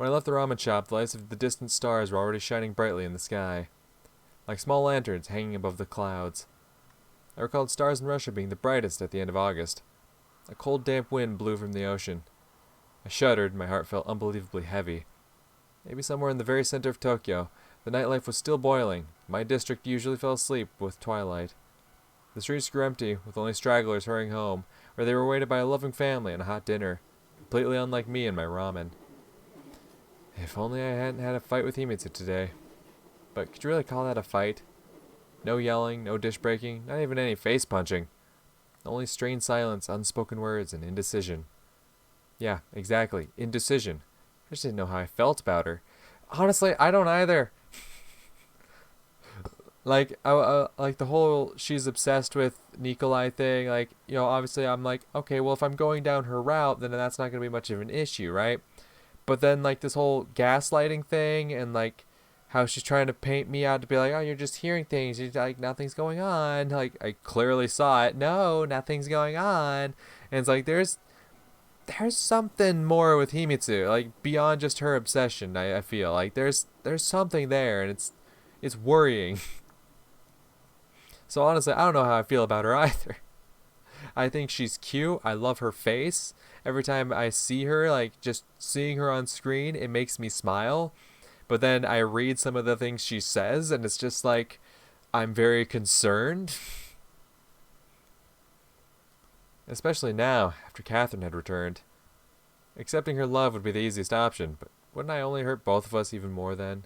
When I left the ramen shop, the lights of the distant stars were already shining brightly in the sky, like small lanterns hanging above the clouds. I recalled stars in Russia being the brightest at the end of August. A cold, damp wind blew from the ocean. I shuddered, and my heart felt unbelievably heavy. Maybe somewhere in the very center of Tokyo, the nightlife was still boiling. My district usually fell asleep with twilight. The streets grew empty, with only stragglers hurrying home, where they were waited by a loving family and a hot dinner, completely unlike me and my ramen. If only I hadn't had a fight with Himitsu today. But could you really call that a fight? No yelling, no dish breaking, not even any face punching. Only strained silence, unspoken words, and indecision. Yeah, exactly, indecision. I just didn't know how I felt about her. Honestly, I don't either. Like, like the whole she's obsessed with Nikolai thing, like, you know, obviously I'm like, okay, well, if I'm going down her route, then that's not going to be much of an issue, right? But then, like, this whole gaslighting thing and, like, how she's trying to paint me out to be like, oh, you're just hearing things. You're like, nothing's going on. Like, I clearly saw it. No, nothing's going on. And it's like, there's something more with Himitsu, like, beyond just her obsession, I feel. Like, there's something there, and it's worrying. So, honestly, I don't know how I feel about her either. I think she's cute. I love her face. Every time I see her, like, just seeing her on screen, it makes me smile. But then I read some of the things she says, and it's just like, I'm very concerned. Especially now, after Catherine had returned. Accepting her love would be the easiest option, but wouldn't I only hurt both of us even more then?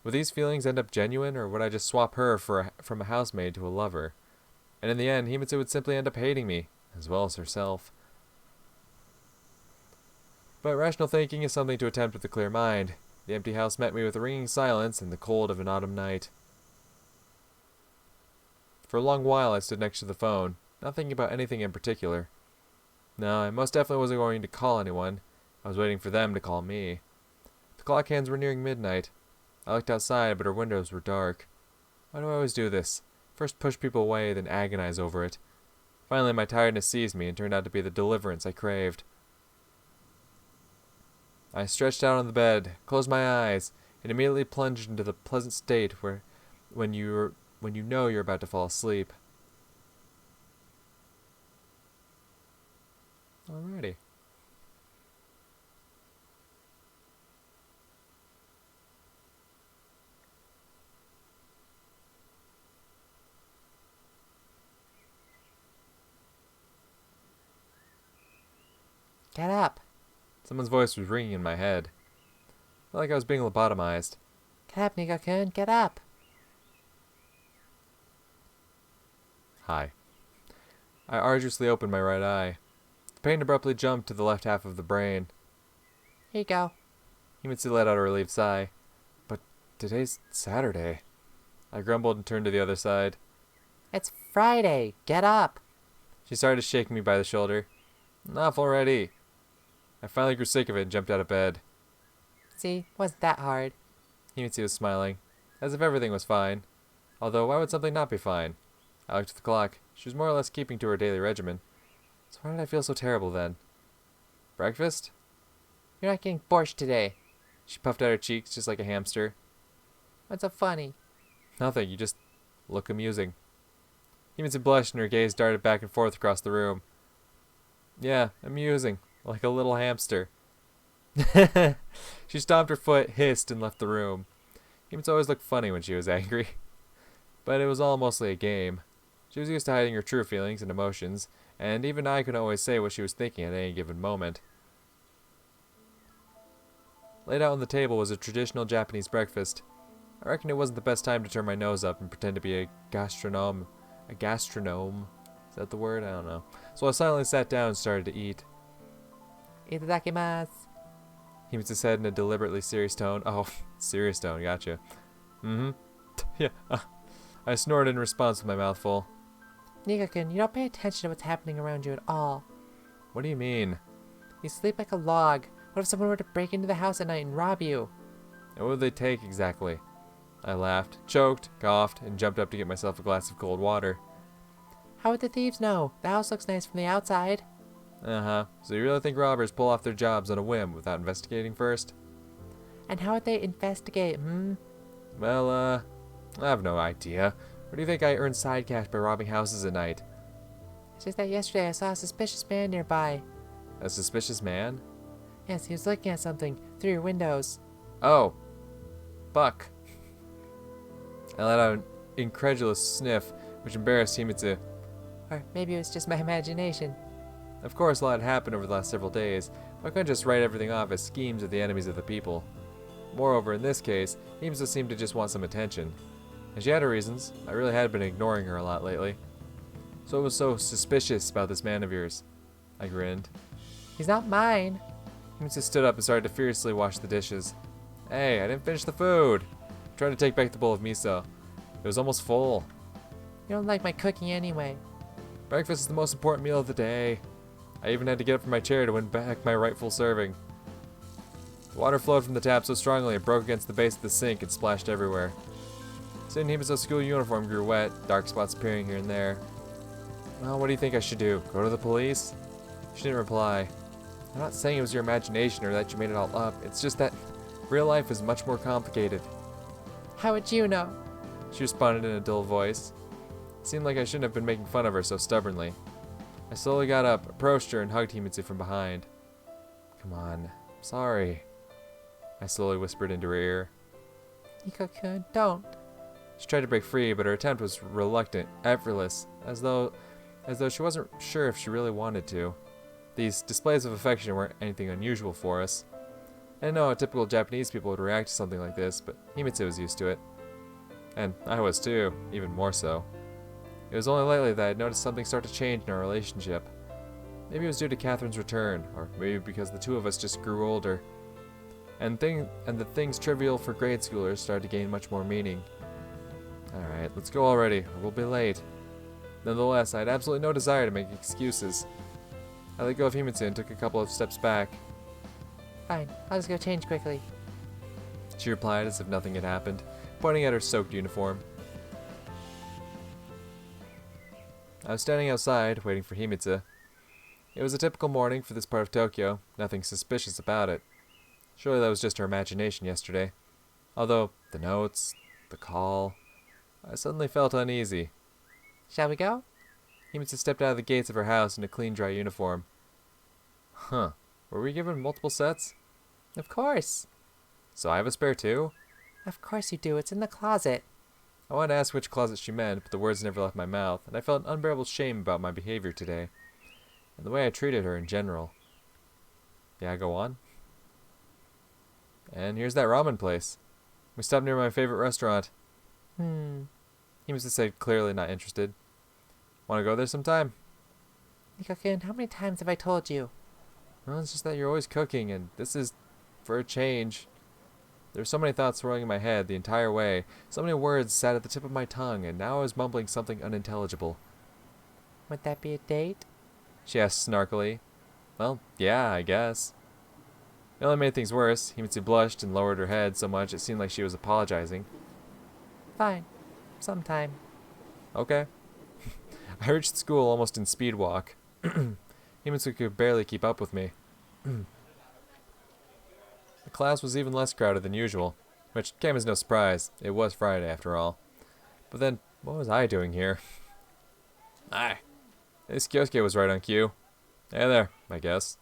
Would these feelings end up genuine, or would I just swap her from a housemaid to a lover? And in the end, Himitsu would simply end up hating me, as well as herself. But rational thinking is something to attempt with a clear mind. The empty house met me with a ringing silence and the cold of an autumn night. For a long while I stood next to the phone, not thinking about anything in particular. No, I most definitely wasn't going to call anyone. I was waiting for them to call me. The clock hands were nearing midnight. I looked outside, but our windows were dark. Why do I always do this? First push people away, then agonize over it. Finally, my tiredness seized me and turned out to be the deliverance I craved. I stretched out on the bed, closed my eyes, and immediately plunged into the pleasant state when you know you're about to fall asleep. Alrighty. Get up. Someone's voice was ringing in my head. I felt like I was being lobotomized. Get up, Nico-kun. Get up. Hi. I arduously opened my right eye. The pain abruptly jumped to the left half of the brain. Here you go. Himitsu let out a relieved sigh. But today's Saturday. I grumbled and turned to the other side. It's Friday. Get up. She started to shake me by the shoulder. Enough already. I finally grew sick of it and jumped out of bed. See, wasn't that hard. Himitsu was smiling, as if everything was fine. Although, why would something not be fine? I looked at the clock. She was more or less keeping to her daily regimen. So why did I feel so terrible then? Breakfast? You're not getting borscht today. She puffed out her cheeks just like a hamster. What's so funny? Nothing, you just look amusing. Himitsu blushed and her gaze darted back and forth across the room. Yeah, amusing. Like a little hamster. She stomped her foot, hissed, and left the room. Himitsu always looked funny when she was angry. But it was all mostly a game. She was used to hiding her true feelings and emotions, and even I couldn't always say what she was thinking at any given moment. Laid out on the table was a traditional Japanese breakfast. I reckon it wasn't the best time to turn my nose up and pretend to be a gastronome. A gastronome? Is that the word? I don't know. So I silently sat down and started to eat. Itadakimasu. Himitsu said in a deliberately serious tone. Oh, serious tone, gotcha. Mm-hmm. Yeah. I snorted in response with my mouth full. Nico-kun, you don't pay attention to what's happening around you at all. What do you mean? You sleep like a log. What if someone were to break into the house at night and rob you? And what would they take exactly? I laughed, choked, coughed, and jumped up to get myself a glass of cold water. How would the thieves know? The house looks nice from the outside. Uh-huh. So you really think robbers pull off their jobs on a whim without investigating first? And how would they investigate, Well, I have no idea. Where do you think I earn side cash by robbing houses at night? It's just that yesterday I saw a suspicious man nearby. A suspicious man? Yes, he was looking at something through your windows. Oh. Buck. I let out an incredulous sniff, which embarrassed Himitsu. Or maybe it was just my imagination. Of course, a lot had happened over the last several days, but I couldn't just write everything off as schemes of the enemies of the people. Moreover, in this case, Himitsu seemed to just want some attention. And she had her reasons. I really had been ignoring her a lot lately. So what was so suspicious about this man of yours? I grinned. He's not mine. Himitsu stood up and started to furiously wash the dishes. Hey, I didn't finish the food. I tried to take back the bowl of miso. It was almost full. You don't like my cooking anyway. Breakfast is the most important meal of the day. I even had to get up from my chair to win back my rightful serving. The water flowed from the tap so strongly it broke against the base of the sink and splashed everywhere. Soon Himitsu's school uniform grew wet, dark spots appearing here and there. Well, what do you think I should do? Go to the police? She didn't reply. I'm not saying it was your imagination or that you made it all up. It's just that real life is much more complicated. How would you know? She responded in a dull voice. It seemed like I shouldn't have been making fun of her so stubbornly. I slowly got up, approached her, and hugged Himitsu from behind. Come on. I'm sorry. I slowly whispered into her ear. Niko-kun, don't. She tried to break free, but her attempt was reluctant, effortless, as though she wasn't sure if she really wanted to. These displays of affection weren't anything unusual for us. I didn't know how typical Japanese people would react to something like this, but Himitsu was used to it. And I was too, even more so. It was only lately that I had noticed something start to change in our relationship. Maybe it was due to Catherine's return, or maybe because the two of us just grew older. And the things trivial for grade schoolers started to gain much more meaning. Alright, let's go already, or we'll be late. Nonetheless, I had absolutely no desire to make excuses. I let go of Himitsu and took a couple of steps back. Fine, I'll just go change quickly. She replied as if nothing had happened, pointing at her soaked uniform. I was standing outside, waiting for Himitsu. It was a typical morning for this part of Tokyo, nothing suspicious about it. Surely that was just her imagination yesterday. Although, the notes, the call, I suddenly felt uneasy. Shall we go? Himitsu stepped out of the gates of her house in a clean, dry uniform. Huh. Were we given multiple sets? Of course. So I have a spare too? Of course you do. It's in the closet. I wanted to ask which closet she meant, but the words never left my mouth, and I felt an unbearable shame about my behavior today, and the way I treated her in general. Yeah, go on. And here's that ramen place. We stopped near my favorite restaurant. He must have said clearly not interested. Want to go there sometime? Niko-kun, how many times have I told you? Well, it's just that you're always cooking, and this is for a change. There were so many thoughts swirling in my head the entire way. So many words sat at the tip of my tongue, and now I was mumbling something unintelligible. Would that be a date? She asked snarkily. Well, yeah, I guess. It only made things worse. Himitsu blushed and lowered her head so much it seemed like she was apologizing. Fine. Sometime. Okay. I reached school almost in speed walk. Himitsu could barely keep up with me. The class was even less crowded than usual, which came as no surprise. It was Friday, after all. But then, what was I doing here? Aye. This Kyosuke was right on cue. Hey there, I guess.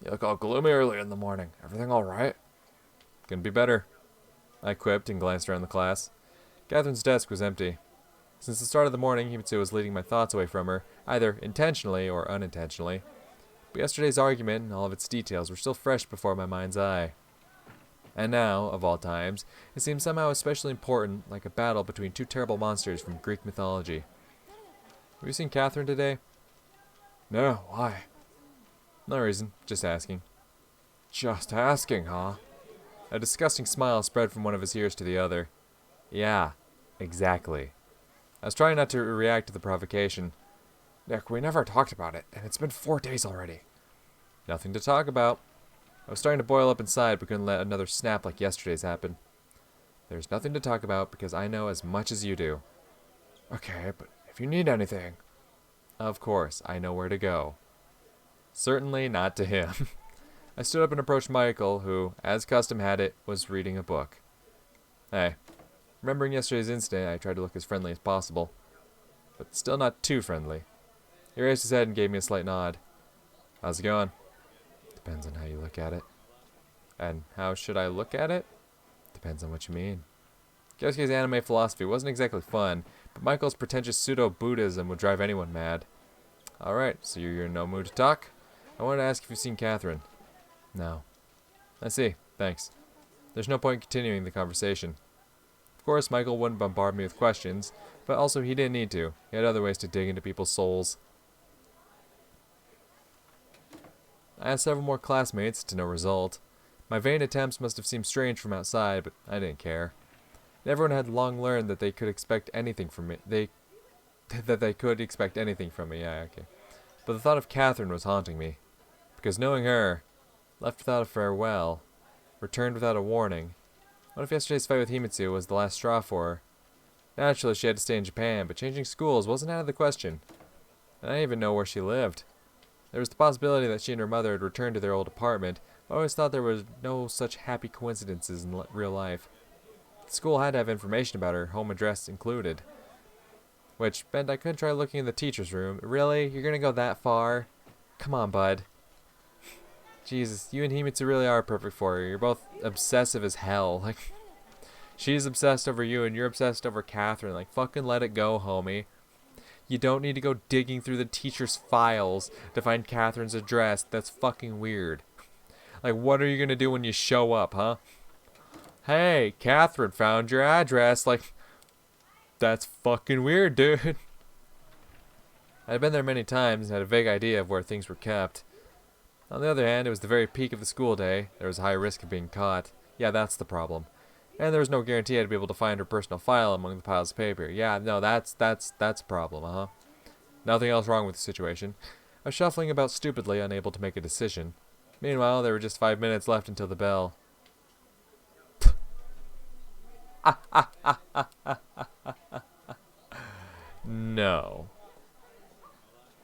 You look all gloomy early in the morning. Everything all right? Couldn't be better. I quipped and glanced around the class. Catherine's desk was empty. Since the start of the morning, Himitsu was leading my thoughts away from her, either intentionally or unintentionally. But yesterday's argument and all of its details were still fresh before my mind's eye. And now, of all times, it seemed somehow especially important, like a battle between two terrible monsters from Greek mythology. Have you seen Catherine today? No, why? No reason, just asking. Just asking, huh? A disgusting smile spread from one of his ears to the other. Yeah, exactly. I was trying not to react to the provocation. Nick, we never talked about it, and it's been 4 days already. Nothing to talk about. I was starting to boil up inside, but couldn't let another snap like yesterday's happen. There's nothing to talk about because I know as much as you do. Okay, but if you need anything... Of course, I know where to go. Certainly not to him. I stood up and approached Michael, who, as custom had it, was reading a book. Hey, remembering yesterday's incident, I tried to look as friendly as possible, but still not too friendly. He raised his head and gave me a slight nod. How's it going? Depends on how you look at it. And how should I look at it? Depends on what you mean. Kyosuke's anime philosophy wasn't exactly fun, but Michael's pretentious pseudo-Buddhism would drive anyone mad. Alright, so you're in no mood to talk? I wanted to ask if you've seen Catherine. No. I see. Thanks. There's no point continuing the conversation. Of course, Michael wouldn't bombard me with questions, but also he didn't need to. He had other ways to dig into people's souls. I asked several more classmates, to no result. My vain attempts must have seemed strange from outside, but I didn't care. Everyone had long learned that they could expect anything from me. That they could expect anything from me, yeah, okay. But the thought of Catherine was haunting me. Because knowing her, left without a farewell, returned without a warning. What if yesterday's fight with Himitsu was the last straw for her? Naturally, she had to stay in Japan, but changing schools wasn't out of the question. And I didn't even know where she lived. There was the possibility that she and her mother had returned to their old apartment, but I always thought there was no such happy coincidences in real life. The school had to have information about her, home address included. Which meant I could try looking in the teacher's room. Really? You're gonna go that far? Come on, bud. Jesus, you and Himitsu really are perfect for her. You're both obsessive as hell. Like, she's obsessed over you and you're obsessed over Catherine. Like, fucking let it go, homie. You don't need to go digging through the teacher's files to find Catherine's address. That's fucking weird. Like, what are you gonna do when you show up, huh? Hey, Catherine found your address. Like, that's fucking weird, dude. I'd been there many times and had a vague idea of where things were kept. On the other hand, it was the very peak of the school day. There was a high risk of being caught. Yeah, that's the problem. And there was no guarantee I'd be able to find her personal file among the piles of paper. Yeah, no, that's a problem, uh-huh. Nothing else wrong with the situation. I was shuffling about stupidly, unable to make a decision. Meanwhile, there were just 5 minutes left until the bell. No.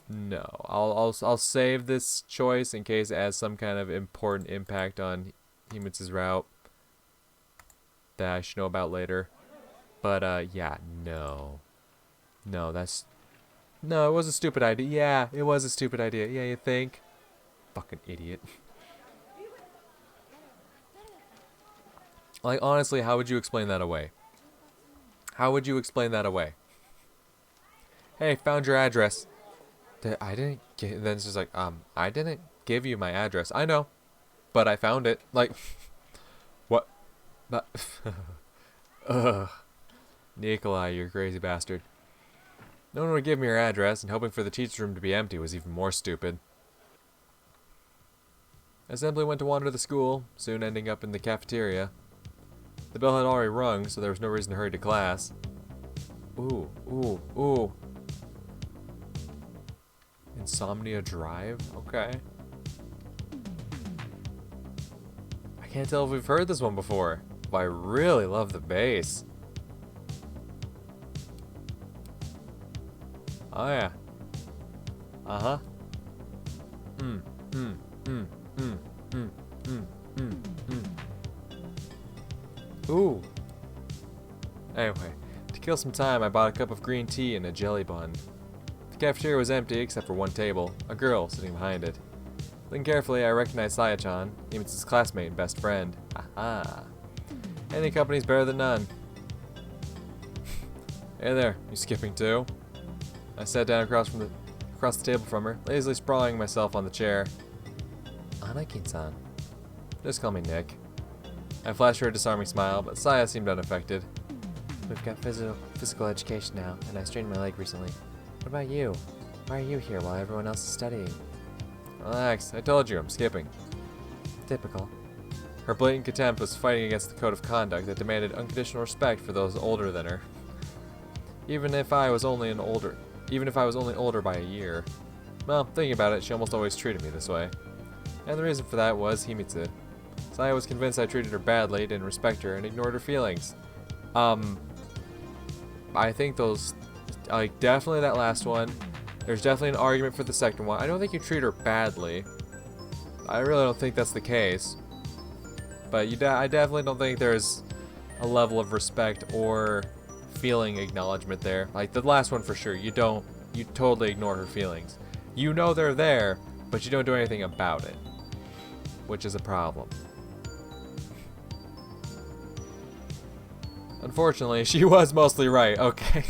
No. I'll save this choice in case it has some kind of important impact on Himitsu's route that I should know about later. But yeah, no. No, no, it was a stupid idea. Yeah, it was a stupid idea. Yeah, you think? Fucking idiot. Like, honestly, how would you explain that away? How would you explain that away? Hey, found your address. I didn't get. Then it's just like, I didn't give you my address. I know, but I found it. Like, what? But, ugh. Nikolai, you crazy bastard. No one would give me your address, and hoping for the teacher's room to be empty was even more stupid. I simply went to wander the school, soon ending up in the cafeteria. The bell had already rung, so there was no reason to hurry to class. Ooh, ooh, ooh. Insomnia Drive? Okay. I can't tell if we've heard this one before, but I really love the bass. Oh yeah. Uh-huh. Ooh. Anyway, to kill some time, I bought a cup of green tea and a jelly bun. The cafeteria was empty except for one table, a girl sitting behind it. Looking carefully, I recognized Saya-chan, Himitsu's classmate and best friend. Aha. Any company's better than none. Hey there, you skipping too? I sat down across the table from her, lazily sprawling myself on the chair. Anakin-san. Just call me Nick. I flashed her a disarming smile, but Saya seemed unaffected. We've got physical education now, and I strained my leg recently. What about you? Why are you here while everyone else is studying? Relax, I told you, I'm skipping. Typical. Her blatant contempt was fighting against the code of conduct that demanded unconditional respect for those older than her. Even if I was only older by a year. Well, thinking about it, she almost always treated me this way. And the reason for that was Himitsu. Saya was convinced I treated her badly, didn't respect her, and ignored her feelings. I think those, like, definitely that last one. There's definitely an argument for the second one. I don't think you treat her badly. I really don't think that's the case. But I definitely don't think there's a level of respect or feeling acknowledgement there. Like the last one for sure. You totally ignore her feelings. You know they're there, but you don't do anything about it. Which is a problem. Unfortunately, she was mostly right. Okay.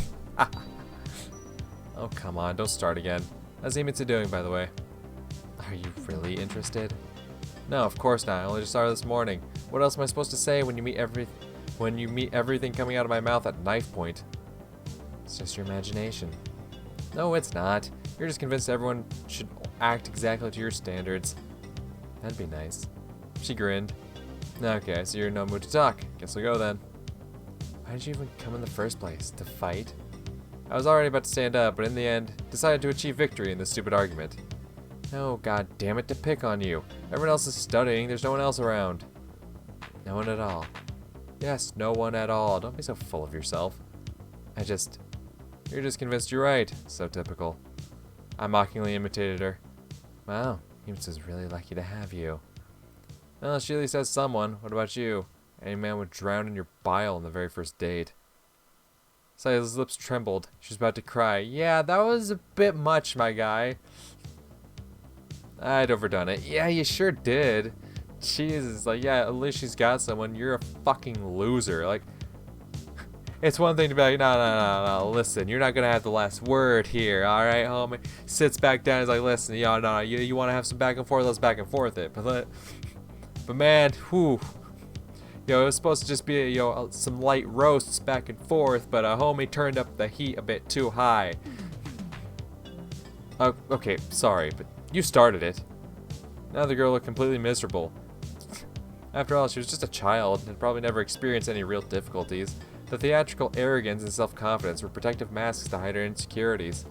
Oh, come on. Don't start again. How's Himitsu doing, by the way? Are you really interested? No, of course not. I only just saw her this morning. What else am I supposed to say when you meet everything coming out of my mouth at knife point? It's just your imagination. No, it's not. You're just convinced everyone should act exactly to your standards. That'd be nice. She grinned. Okay, so you're in no mood to talk. Guess we'll go then. Why did you even come in the first place? To fight? I was already about to stand up, but in the end, decided to achieve victory in this stupid argument. No, god damn it, to pick on you. Everyone else is studying, there's no one else around. No one at all. Yes, no one at all. Don't be so full of yourself. You're just convinced you're right. So typical. I mockingly imitated her. Wow, Himitsu's really lucky to have you. Well, she at least has someone. What about you? Any man would drown in your bile on the very first date. Saya's lips trembled. She was about to cry. Yeah, that was a bit much, my guy. I'd overdone it. Yeah, you sure did. Jesus, like, yeah, at least she's got someone. You're a fucking loser. Like, it's one thing to be like, no, listen, you're not gonna have the last word here, alright, homie? Sits back down, he's like, listen, no, you wanna have some back and forth, let's back and forth it. But man, whew. It was supposed to just be, some light roasts back and forth, but homie turned up the heat a bit too high. Okay, sorry, but you started it. Now the girl looked completely miserable. After all, she was just a child and had probably never experienced any real difficulties. The theatrical arrogance and self-confidence were protective masks to hide her insecurities.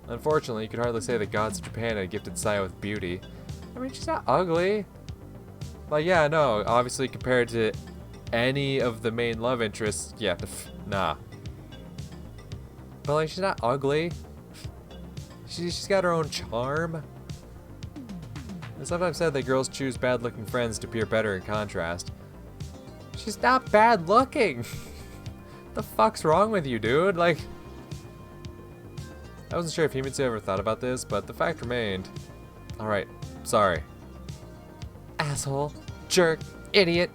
Unfortunately, you could hardly say the gods of Japan had gifted Saya with beauty. I mean, she's not ugly. Like, yeah, no, obviously compared to any of the main love interests, yeah, nah. But like, she's not ugly. She's got her own charm. And sometimes said that girls choose bad-looking friends to appear better in contrast. She's not bad-looking. The fuck's wrong with you, dude? Like, I wasn't sure if Himitsu ever thought about this, but the fact remained. Alright, sorry. Asshole, jerk, idiot.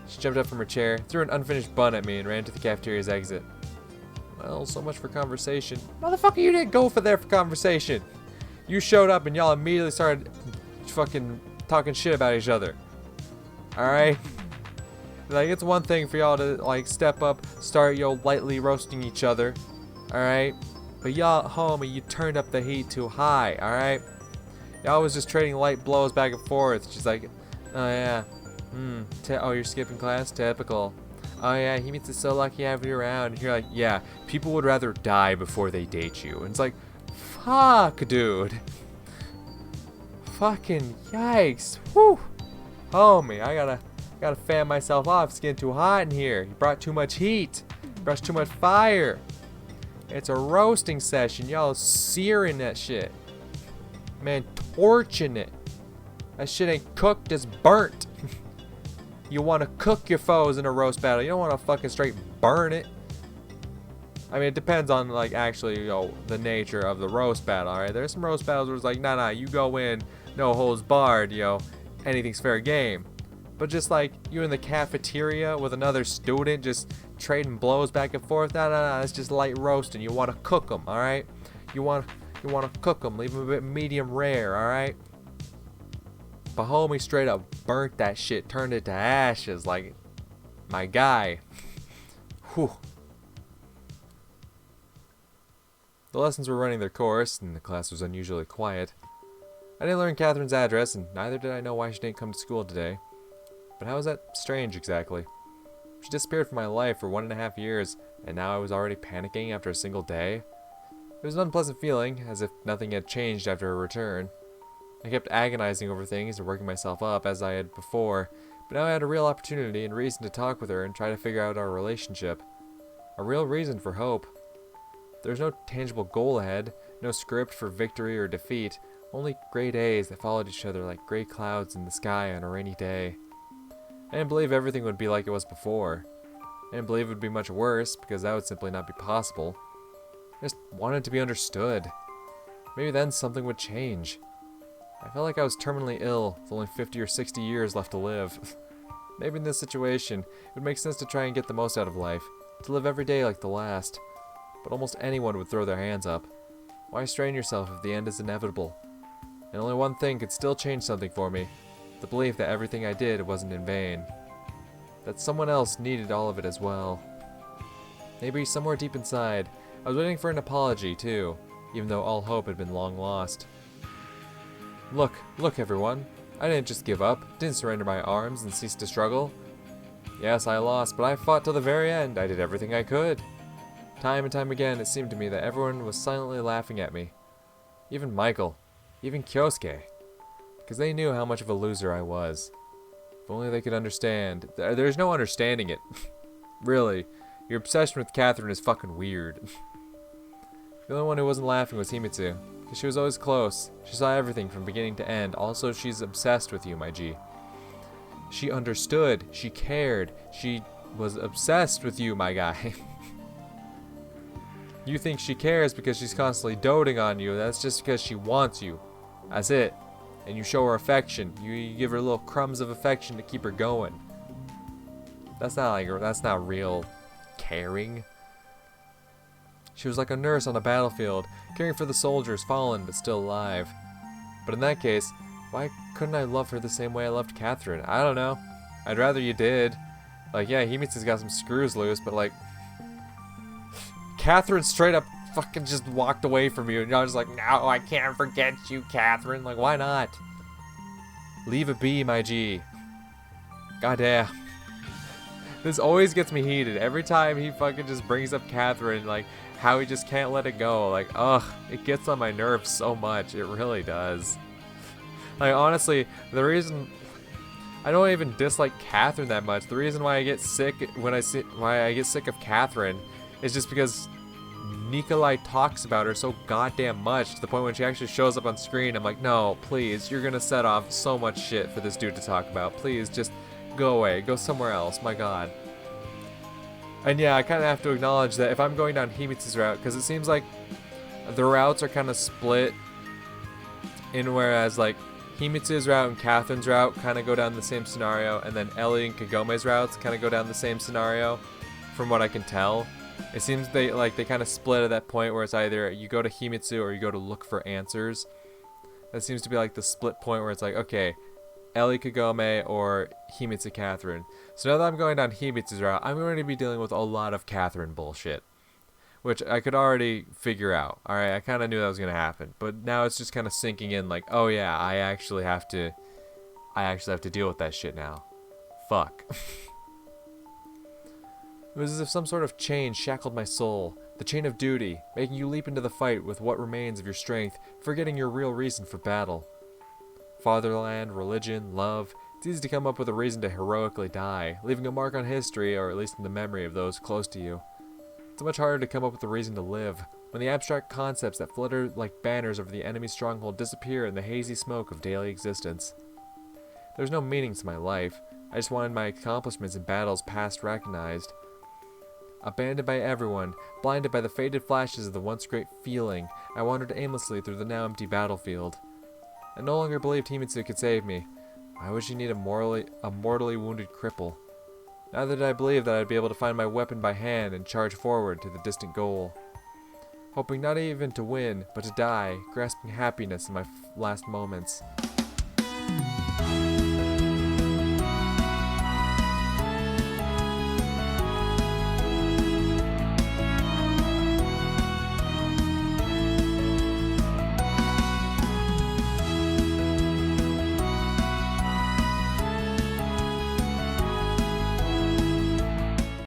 She jumped up from her chair, threw an unfinished bun at me, and ran to the cafeteria's exit. Well, so much for conversation. Motherfucker, you didn't go for conversation. You showed up and y'all immediately started fucking talking shit about each other. Alright? Like, it's one thing for y'all to, like, step up, start, lightly roasting each other. Alright? But y'all, homie, you turned up the heat too high. Alright? Y'all was just trading light blows back and forth. She's like, oh yeah. Oh, you're skipping class? Typical. Oh yeah, Himitsu's so lucky to have you around. And you're like, yeah, people would rather die before they date you. And it's like, fuck, dude. Fucking yikes. Whew. Homie, I gotta fan myself off. It's getting too hot in here. You brought too much heat. You brought too much fire. It's a roasting session. Y'all searing that shit. Man, torching it. That shit ain't cooked, it's burnt. You want to cook your foes in a roast battle. You don't want to fucking straight burn it. I mean, it depends on, like, actually, the nature of the roast battle, alright? There's some roast battles where it's like, nah, you go in, no holds barred, anything's fair game. But just like, you in the cafeteria with another student just trading blows back and forth, nah, it's just light roasting. You want to cook them, alright? You want to cook them, leave them a bit medium rare, alright? But homie straight up burnt that shit, turned it to ashes, like, my guy. Whew. The lessons were running their course, and the class was unusually quiet. I didn't learn Catherine's address, and neither did I know why she didn't come to school today. But how was that strange, exactly? She disappeared from my life for 1.5 years, and now I was already panicking after a single day? It was an unpleasant feeling, as if nothing had changed after her return. I kept agonizing over things and working myself up as I had before, but now I had a real opportunity and reason to talk with her and try to figure out our relationship. A real reason for hope. There was no tangible goal ahead, no script for victory or defeat, Only gray days that followed each other like gray clouds in the sky on a rainy day. I didn't believe everything would be like it was before. I didn't believe it would be much worse, because that would simply not be possible. I just wanted to be understood. Maybe then something would change. I felt like I was terminally ill, with only 50 or 60 years left to live. Maybe in this situation, it would make sense to try and get the most out of life, to live every day like the last. But almost anyone would throw their hands up. Why strain yourself if the end is inevitable? And only one thing could still change something for me. The belief that everything I did wasn't in vain. That someone else needed all of it as well. Maybe somewhere deep inside, I was waiting for an apology too, even though all hope had been long lost. Look everyone. I didn't just give up, didn't surrender my arms and cease to struggle. Yes, I lost, but I fought till the very end. I did everything I could. Time and time again, it seemed to me that everyone was silently laughing at me. Even Michael. Even Kyosuke. Because they knew how much of a loser I was. If only they could understand. There's no understanding it. Really. Your obsession with Catherine is fucking weird. The only one who wasn't laughing was Himitsu. Because she was always close. She saw everything from beginning to end. Also, she's obsessed with you, my G. She understood. She cared. She was obsessed with you, my guy. You think she cares because she's constantly doting on you. That's just because she wants you. That's it. And you show her affection. You give her little crumbs of affection to keep her going. That's not real caring. She was like a nurse on a battlefield, caring for the soldiers fallen but still alive. But in that case, why couldn't I love her the same way I loved Catherine? I don't know. I'd rather you did. Like, yeah, Himitsu's got some screws loose, but like, Catherine straight up fucking just walked away from you, and I was like, no, I can't forget you, Catherine. Like, why not? Leave it be, my G. Goddamn. This always gets me heated. Every time he fucking just brings up Catherine, like, how he just can't let it go. Like, ugh, it gets on my nerves so much. It really does. Like, honestly, the reason I don't even dislike Catherine that much, the reason why I get sick why I get sick of Catherine is just because Nikolai talks about her so goddamn much to the point when she actually shows up on screen. I'm like, no, please, you're gonna set off so much shit for this dude to talk about. Please, just go away. Go somewhere else. My god. And yeah, I kind of have to acknowledge that if I'm going down Himitsu's route, because it seems like the routes are kind of split in, whereas like Himitsu's route and Catherine's route kind of go down the same scenario, and then Ellie and Kagome's routes kind of go down the same scenario, from what I can tell. It seems they kind of split at that point where it's either you go to Himitsu or you go to look for answers. That seems to be like the split point where it's like, okay, Ellie Kagome or Himitsu Catherine. So now that I'm going down Himitsu's route, I'm going to be dealing with a lot of Catherine bullshit, which I could already figure out. Alright, I kind of knew that was going to happen, but now it's just kind of sinking in like, oh yeah, I actually have to deal with that shit now. Fuck. It was as if some sort of chain shackled my soul, the chain of duty, making you leap into the fight with what remains of your strength, forgetting your real reason for battle. Fatherland, religion, love, it's easy to come up with a reason to heroically die, leaving a mark on history, or at least in the memory of those close to you. It's much harder to come up with a reason to live, when the abstract concepts that flutter like banners over the enemy's stronghold disappear in the hazy smoke of daily existence. There's no meaning to my life. I just wanted my accomplishments in battles past recognized. Abandoned by everyone, blinded by the faded flashes of the once great feeling, I wandered aimlessly through the now empty battlefield. I no longer believed Himitsu could save me. Why would she need a mortally wounded cripple? Neither did I believe that I'd be able to find my weapon by hand and charge forward to the distant goal. Hoping not even to win, but to die, grasping happiness in my last moments.